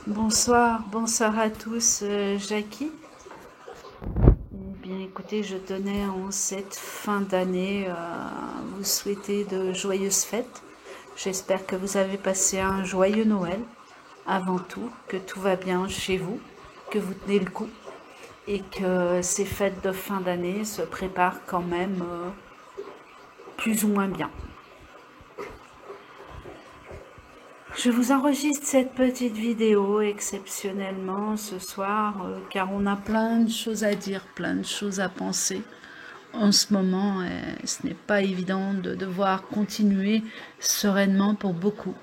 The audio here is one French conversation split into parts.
Bonsoir à tous, Jackie. Eh bien, écoutez, je tenais en cette fin d'année à vous souhaiter de joyeuses fêtes. J'espère que vous avez passé un joyeux Noël, avant tout, que tout va bien chez vous, que vous tenez le coup et que ces fêtes de fin d'année se préparent quand même plus ou moins bien. Je vous enregistre cette petite vidéo exceptionnellement ce soir car on a plein de choses à dire, plein de choses à penser en ce moment et ce n'est pas évident de devoir continuer sereinement pour beaucoup.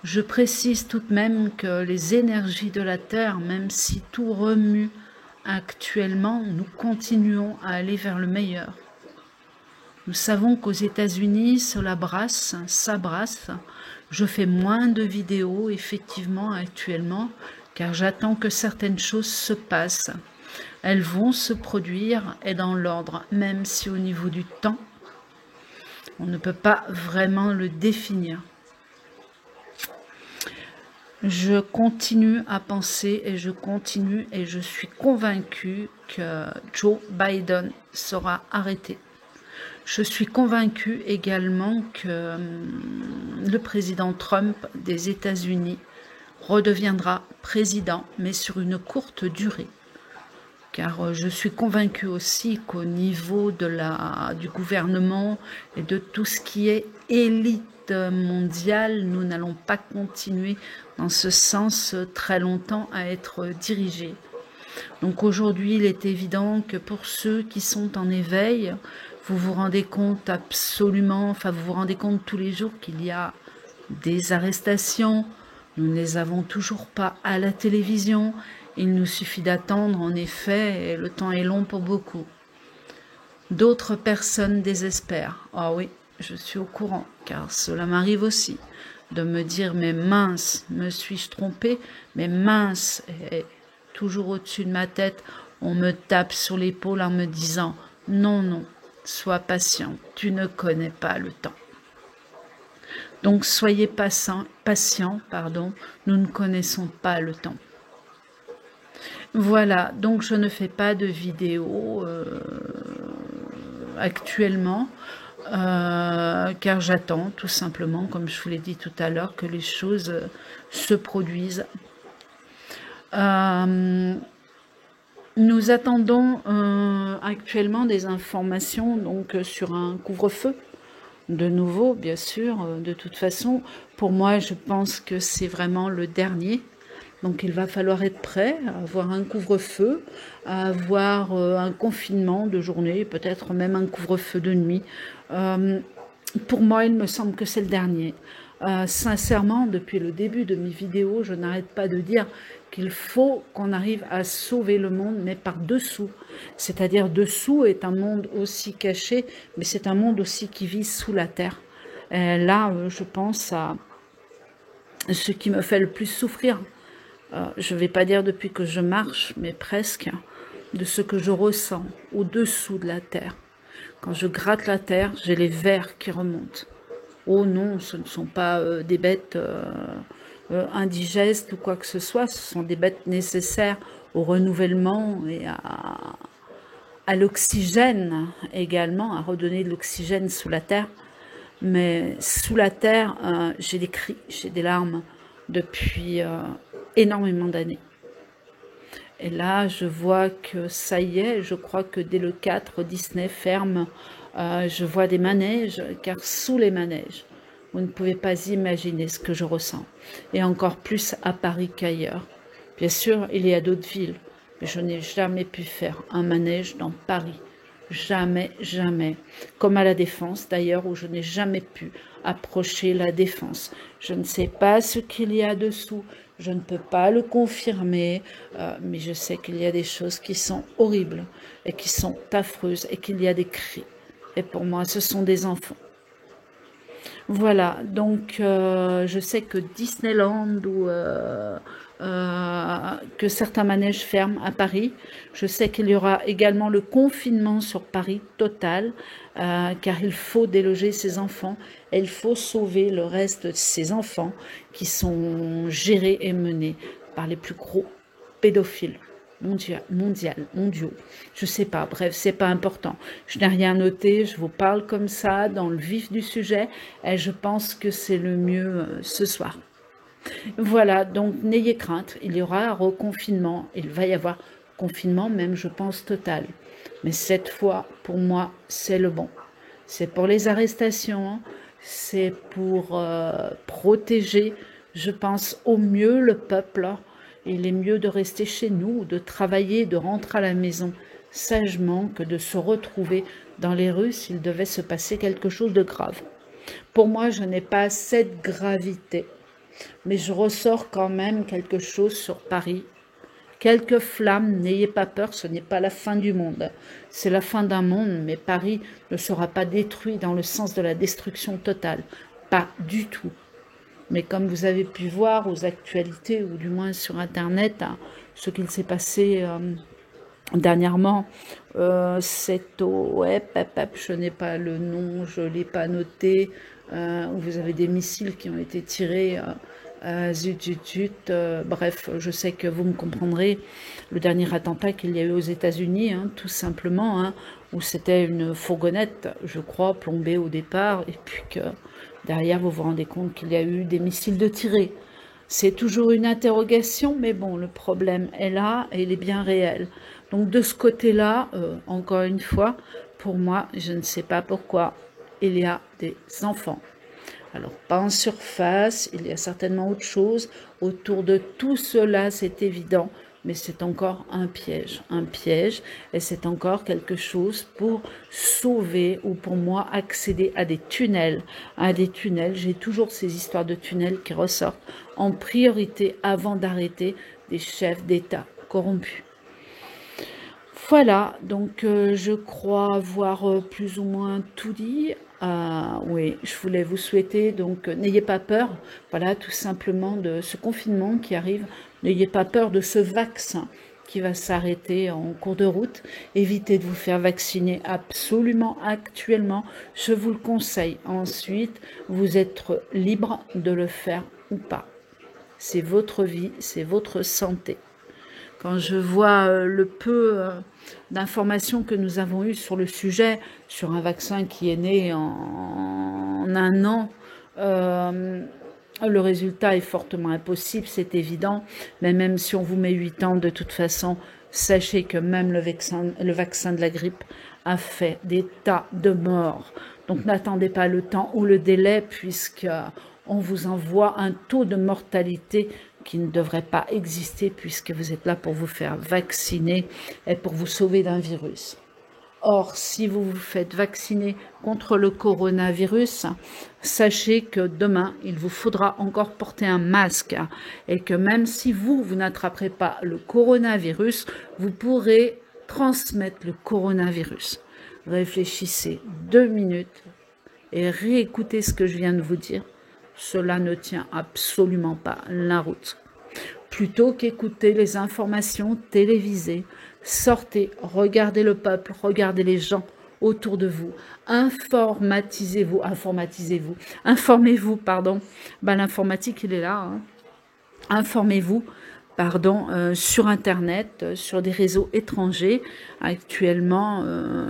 Je précise tout de même que les énergies de la Terre, même si tout remue actuellement, nous continuons à aller vers le meilleur. Nous savons qu'aux États-Unis, cela brasse, ça brasse. Je fais moins de vidéos, effectivement, actuellement, car j'attends que certaines choses se passent. Elles vont se produire et dans l'ordre, même si au niveau du temps, on ne peut pas vraiment le définir. Je continue à penser et je suis convaincue que Joe Biden sera arrêté. Je suis convaincue également que le président Trump des États-Unis redeviendra président, mais sur une courte durée. Car je suis convaincue aussi qu'au niveau du gouvernement et de tout ce qui est élite mondiale, nous n'allons pas continuer dans ce sens très longtemps à être dirigés. Donc aujourd'hui, il est évident que pour ceux qui sont en éveil, vous vous rendez compte vous vous rendez compte tous les jours qu'il y a des arrestations. Nous ne les avons toujours pas à la télévision. Il nous suffit d'attendre, en effet, et le temps est long pour beaucoup. D'autres personnes désespèrent. Ah oui, je suis au courant, car cela m'arrive aussi, de me dire, mais mince, me suis-je trompée? Mais mince, et toujours au-dessus de ma tête, on me tape sur l'épaule en me disant, non, non, sois patient, tu ne connais pas le temps. Donc soyez patients, nous ne connaissons pas le temps. Voilà, donc je ne fais pas de vidéo actuellement, car j'attends tout simplement, comme je vous l'ai dit tout à l'heure, que les choses se produisent. Nous attendons actuellement des informations donc, sur un couvre-feu. De nouveau, bien sûr, de toute façon, pour moi, je pense que c'est vraiment le dernier. Donc il va falloir être prêt à avoir un couvre-feu, à avoir un confinement de journée, peut-être même un couvre-feu de nuit. Pour moi, il me semble que c'est le dernier. Sincèrement, depuis le début de mes vidéos, je n'arrête pas de dire qu'il faut qu'on arrive à sauver le monde, mais par dessous. C'est-à-dire dessous est un monde aussi caché, mais c'est un monde aussi qui vit sous la terre. Et là, je pense à ce qui me fait le plus souffrir. Je ne vais pas dire depuis que je marche, mais presque, de ce que je ressens au-dessous de la terre. Quand je gratte la terre, j'ai les vers qui remontent. Oh non, ce ne sont pas des bêtes indigestes ou quoi que ce soit, ce sont des bêtes nécessaires au renouvellement et à l'oxygène également, à redonner de l'oxygène sous la terre. Mais sous la terre, j'ai des cris, j'ai des larmes depuis énormément d'années. Et là, je vois que ça y est, je crois que dès le 4, Disney ferme. Je vois des manèges, car sous les manèges, vous ne pouvez pas imaginer ce que je ressens. Et encore plus à Paris qu'ailleurs. Bien sûr, il y a d'autres villes, mais je n'ai jamais pu faire un manège dans Paris. Jamais, jamais. Comme à la Défense, d'ailleurs, où je n'ai jamais pu approcher la Défense. Je ne sais pas ce qu'il y a dessous, je ne peux pas le confirmer, mais je sais qu'il y a des choses qui sont horribles et qui sont affreuses et qu'il y a des cris. Et pour moi, ce sont des enfants. Voilà, donc je sais que Disneyland ou que certains manèges ferment à Paris. Je sais qu'il y aura également le confinement sur Paris total, car il faut déloger ces enfants et il faut sauver le reste de ces enfants qui sont gérés et menés par les plus gros pédophiles mondiaux. Je sais pas, bref, c'est pas important. Je n'ai rien noté, je vous parle comme ça, dans le vif du sujet, et je pense que c'est le mieux ce soir. Voilà, donc n'ayez crainte, il y aura un reconfinement, il va y avoir confinement même, je pense, total. Mais cette fois, pour moi, c'est le bon. C'est pour les arrestations, c'est pour protéger, je pense, au mieux le peuple. Il est mieux de rester chez nous, de travailler, de rentrer à la maison sagement que de se retrouver dans les rues s'il devait se passer quelque chose de grave. Pour moi, je n'ai pas cette gravité, mais je ressors quand même quelque chose sur Paris. Quelques flammes, n'ayez pas peur, ce n'est pas la fin du monde. C'est la fin d'un monde, mais Paris ne sera pas détruit dans le sens de la destruction totale. Pas du tout. Mais comme vous avez pu voir aux actualités, ou du moins sur Internet, hein, ce qu'il s'est passé dernièrement, c'est au... je n'ai pas le nom, je ne l'ai pas noté, où vous avez des missiles qui ont été tirés... bref, je sais que vous me comprendrez, le dernier attentat qu'il y a eu aux États-Unis, hein, tout simplement, hein, où c'était une fourgonnette, je crois, plombée au départ, et puis que derrière, vous vous rendez compte qu'il y a eu des missiles de tirés. C'est toujours une interrogation, mais bon, le problème est là et il est bien réel. Donc de ce côté-là, encore une fois, pour moi, je ne sais pas pourquoi il y a des enfants. Alors, pas en surface, il y a certainement autre chose. Autour de tout cela, c'est évident, mais c'est encore un piège, et c'est encore quelque chose pour sauver ou pour moi accéder à des tunnels. J'ai toujours ces histoires de tunnels qui ressortent en priorité avant d'arrêter des chefs d'État corrompus. Voilà, donc je crois avoir plus ou moins tout dit. Oui, je voulais vous souhaiter, donc n'ayez pas peur, voilà, tout simplement de ce confinement qui arrive. N'ayez pas peur de ce vaccin qui va s'arrêter en cours de route. Évitez de vous faire vacciner absolument actuellement, je vous le conseille. Ensuite, vous êtes libre de le faire ou pas. C'est votre vie, c'est votre santé. Quand je vois le peu d'informations que nous avons eues sur le sujet, sur un vaccin qui est né en un an, le résultat est fortement impossible, c'est évident, mais même si on vous met 8 ans, de toute façon, sachez que même le vaccin de la grippe a fait des tas de morts. Donc n'attendez pas le temps ou le délai, puisque on vous envoie un taux de mortalité qui ne devrait pas exister, puisque vous êtes là pour vous faire vacciner et pour vous sauver d'un virus. Or, si vous vous faites vacciner contre le coronavirus, sachez que demain, il vous faudra encore porter un masque et que même si vous n'attraperez pas le coronavirus, vous pourrez transmettre le coronavirus. Réfléchissez 2 minutes et réécoutez ce que je viens de vous dire. Cela ne tient absolument pas la route. Plutôt qu'écouter les informations télévisées, sortez, regardez le peuple, regardez les gens autour de vous, informez-vous, pardon. L'informatique, il est là, hein. Informez-vous, sur Internet, sur des réseaux étrangers, actuellement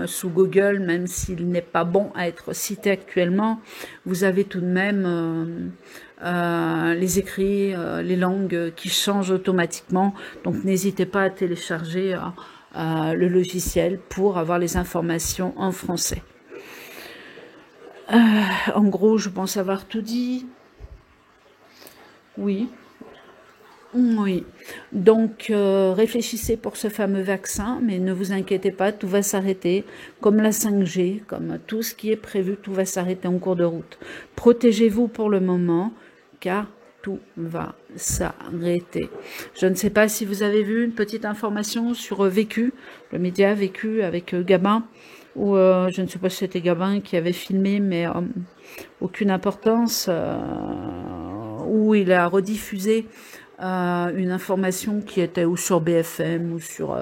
sous Google, même s'il n'est pas bon à être cité actuellement, vous avez tout de même les écrits, les langues qui changent automatiquement, donc n'hésitez pas à télécharger le logiciel pour avoir les informations en français. En gros, je pense avoir tout dit. Oui. Oui, donc réfléchissez pour ce fameux vaccin, mais ne vous inquiétez pas, tout va s'arrêter, comme la 5G, comme tout ce qui est prévu, tout va s'arrêter en cours de route. Protégez-vous pour le moment, car tout va s'arrêter. Je ne sais pas si vous avez vu une petite information sur Vécu, le média Vécu avec Gabin. où je ne sais pas si c'était Gabin qui avait filmé, mais aucune importance, où il a rediffusé une information qui était ou sur BFM ou sur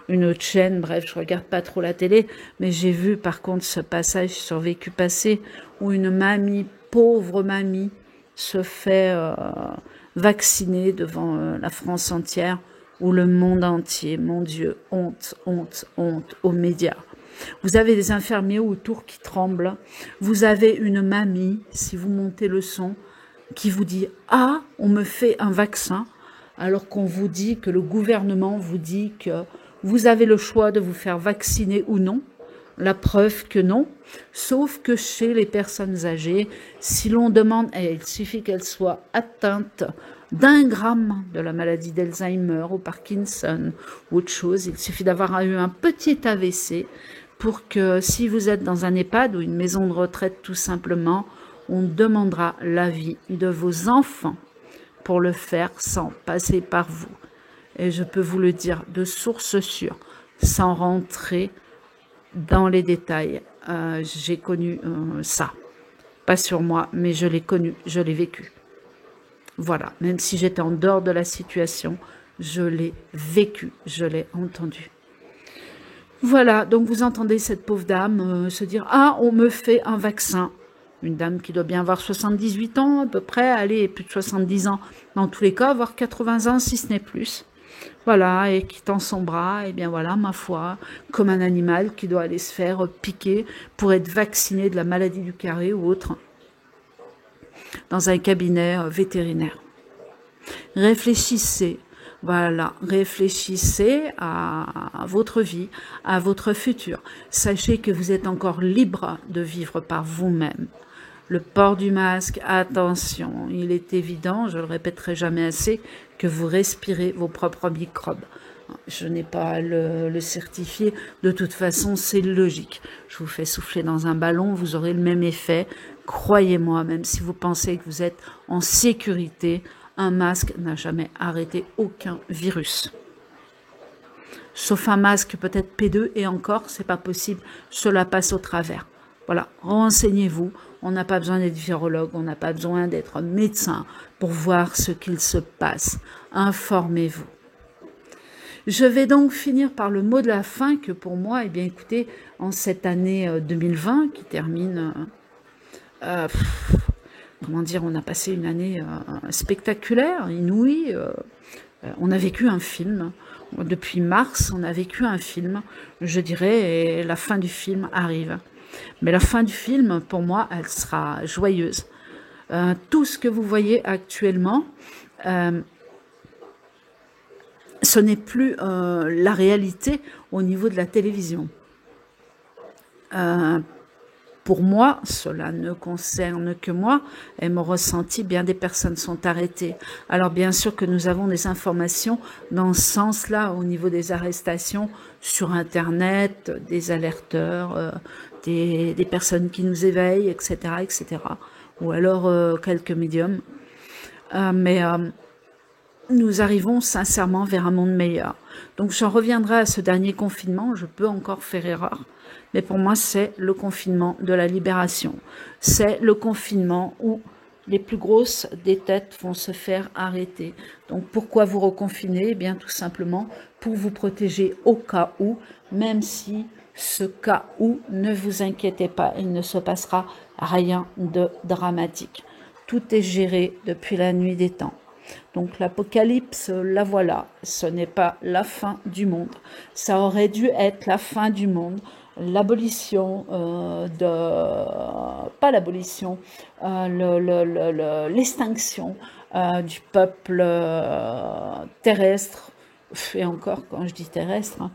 une autre chaîne, bref, je regarde pas trop la télé, mais j'ai vu par contre ce passage sur Vécu Passé où une mamie, pauvre mamie, se fait vacciner devant la France entière ou le monde entier. Mon Dieu, honte, honte, honte aux médias. Vous avez des infirmiers autour qui tremblent. Vous avez une mamie, si vous montez le son, qui vous dit « Ah, on me fait un vaccin », alors qu'on vous dit que le gouvernement vous dit que vous avez le choix de vous faire vacciner ou non. La preuve que non, sauf que chez les personnes âgées, si l'on demande, et il suffit qu'elles soient atteintes d'1 gramme de la maladie d'Alzheimer ou Parkinson ou autre chose, il suffit d'avoir eu un petit AVC pour que si vous êtes dans un EHPAD ou une maison de retraite tout simplement, on demandera l'avis de vos enfants pour le faire sans passer par vous. Et je peux vous le dire de source sûre, sans rentrer dans les détails. J'ai connu ça. Pas sur moi, mais je l'ai connu, je l'ai vécu. Voilà, même si j'étais en dehors de la situation, je l'ai vécu, je l'ai entendu. Voilà, donc vous entendez cette pauvre dame se dire « Ah, on me fait un vaccin ». Une dame qui doit bien avoir 78 ans à peu près, allez, plus de 70 ans dans tous les cas, voire 80 ans si ce n'est plus. Voilà, et qui tend son bras, et bien voilà, ma foi, comme un animal qui doit aller se faire piquer pour être vacciné de la maladie du carré ou autre, dans un cabinet vétérinaire. Réfléchissez, voilà, réfléchissez à votre vie, à votre futur. Sachez que vous êtes encore libre de vivre par vous-même. Le port du masque, attention, il est évident, je le répéterai jamais assez, que vous respirez vos propres microbes. Je n'ai pas à le certifier, de toute façon c'est logique. Je vous fais souffler dans un ballon, vous aurez le même effet. Croyez-moi, même si vous pensez que vous êtes en sécurité, un masque n'a jamais arrêté aucun virus. Sauf un masque peut-être P2 et encore, c'est pas possible, cela passe au travers. Voilà, renseignez-vous, on n'a pas besoin d'être virologue, on n'a pas besoin d'être médecin pour voir ce qu'il se passe. Informez-vous. Je vais donc finir par le mot de la fin que pour moi, eh bien écoutez, en cette année 2020 qui termine, comment dire, on a passé une année spectaculaire, inouïe, on a vécu un film. Depuis mars, on a vécu un film, je dirais, et la fin du film arrive. Mais la fin du film, pour moi, elle sera joyeuse. Tout ce que vous voyez actuellement, ce n'est plus la réalité au niveau de la télévision. Pour moi, cela ne concerne que moi, et mon ressenti, bien des personnes sont arrêtées. Alors bien sûr que nous avons des informations dans ce sens-là, au niveau des arrestations sur Internet, des alerteurs, des personnes qui nous éveillent, etc., etc. Ou alors quelques médiums. Mais nous arrivons sincèrement vers un monde meilleur. Donc j'en reviendrai à ce dernier confinement, je peux encore faire erreur. Mais pour moi, c'est le confinement de la libération. C'est le confinement où les plus grosses des têtes vont se faire arrêter. Donc pourquoi vous reconfiner? Eh bien tout simplement pour vous protéger au cas où, même si ce cas où, ne vous inquiétez pas, il ne se passera rien de dramatique. Tout est géré depuis la nuit des temps. Donc l'apocalypse, la voilà, ce n'est pas la fin du monde. Ça aurait dû être la fin du monde. L'abolition pas l'abolition, l'extinction du peuple terrestre, et encore quand je dis terrestre,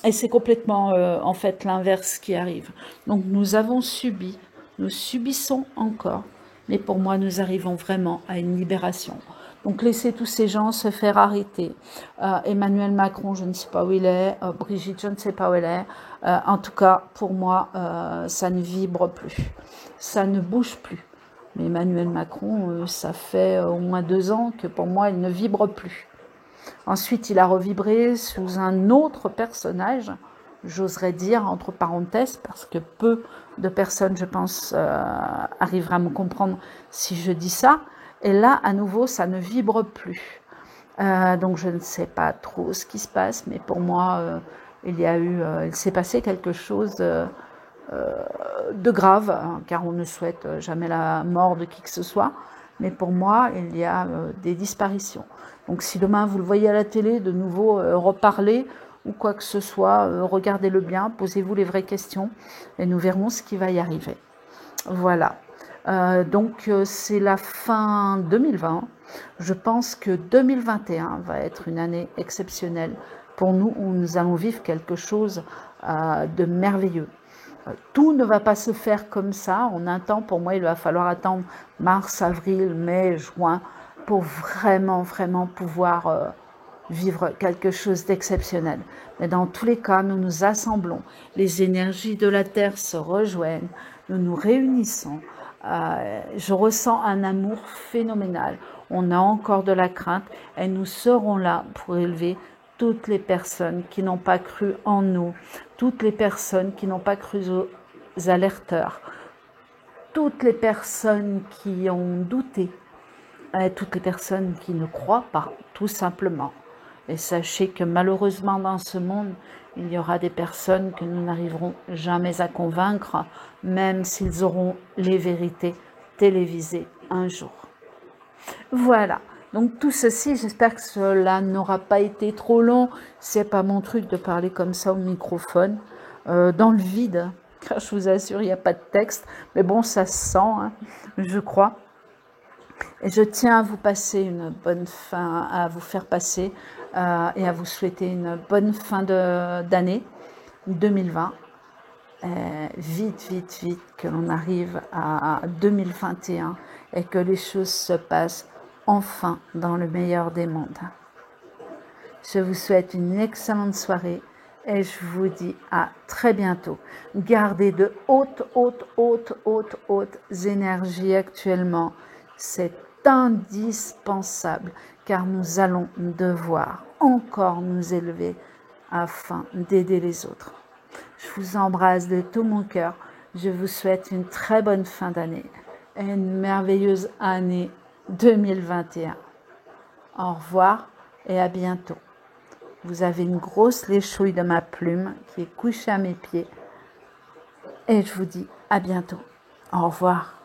et c'est complètement en fait l'inverse qui arrive. Donc nous avons subi, nous subissons encore, mais pour moi nous arrivons vraiment à une libération. Donc laissez tous ces gens se faire arrêter. Emmanuel Macron, je ne sais pas où il est. Brigitte, je ne sais pas où elle est. En tout cas, pour moi, ça ne vibre plus. Ça ne bouge plus. Mais Emmanuel Macron, ça fait au moins 2 ans que pour moi, il ne vibre plus. Ensuite, il a revibré sous un autre personnage. j'oserais dire, entre parenthèses, parce que peu de personnes, je pense, arriveraient à me comprendre si je dis ça. Et là, à nouveau, ça ne vibre plus. Donc, je ne sais pas trop ce qui se passe, mais pour moi, il s'est passé quelque chose de grave, hein, car on ne souhaite jamais la mort de qui que ce soit. Mais pour moi, il y a des disparitions. Donc si demain vous le voyez à la télé, de nouveau reparler ou quoi que ce soit, regardez-le bien, posez-vous les vraies questions et nous verrons ce qui va y arriver. Voilà. Donc c'est la fin 2020. Je pense que 2021 va être une année exceptionnelle pour nous, où nous allons vivre quelque chose de merveilleux. Tout ne va pas se faire comme ça en un temps. Pour moi, il va falloir attendre mars, avril, mai, juin pour vraiment pouvoir vivre quelque chose d'exceptionnel. Mais dans tous les cas, nous nous assemblons. Les énergies de la Terre se rejoignent. Nous nous réunissons. Je ressens un amour phénoménal. On a encore de la crainte et nous serons là pour élever toutes les personnes qui n'ont pas cru en nous, toutes les personnes qui n'ont pas cru aux alerteurs, toutes les personnes qui ont douté, toutes les personnes qui ne croient pas, tout simplement. Et sachez que malheureusement dans ce monde, il y aura des personnes que nous n'arriverons jamais à convaincre, même s'ils auront les vérités télévisées un jour. Voilà. Donc tout ceci, j'espère que cela n'aura pas été trop long. C'est pas mon truc de parler comme ça au microphone, dans le vide, car je vous assure, il n'y a pas de texte. Mais bon, ça se sent, hein, je crois. Et je tiens à vous passer une bonne fin, à vous faire passer et à vous souhaiter une bonne fin d'année 2020. Vite, que l'on arrive à 2021 et que les choses se passent enfin dans le meilleur des mondes. Je vous souhaite une excellente soirée et je vous dis à très bientôt. Gardez de hautes énergies actuellement. C'est indispensable car nous allons devoir encore nous élever afin d'aider les autres. Je vous embrasse de tout mon cœur. Je vous souhaite une très bonne fin d'année et une merveilleuse année 2021. Au revoir et à bientôt. Vous avez une grosse léchouille de ma plume qui est couchée à mes pieds. Et je vous dis à bientôt. Au revoir.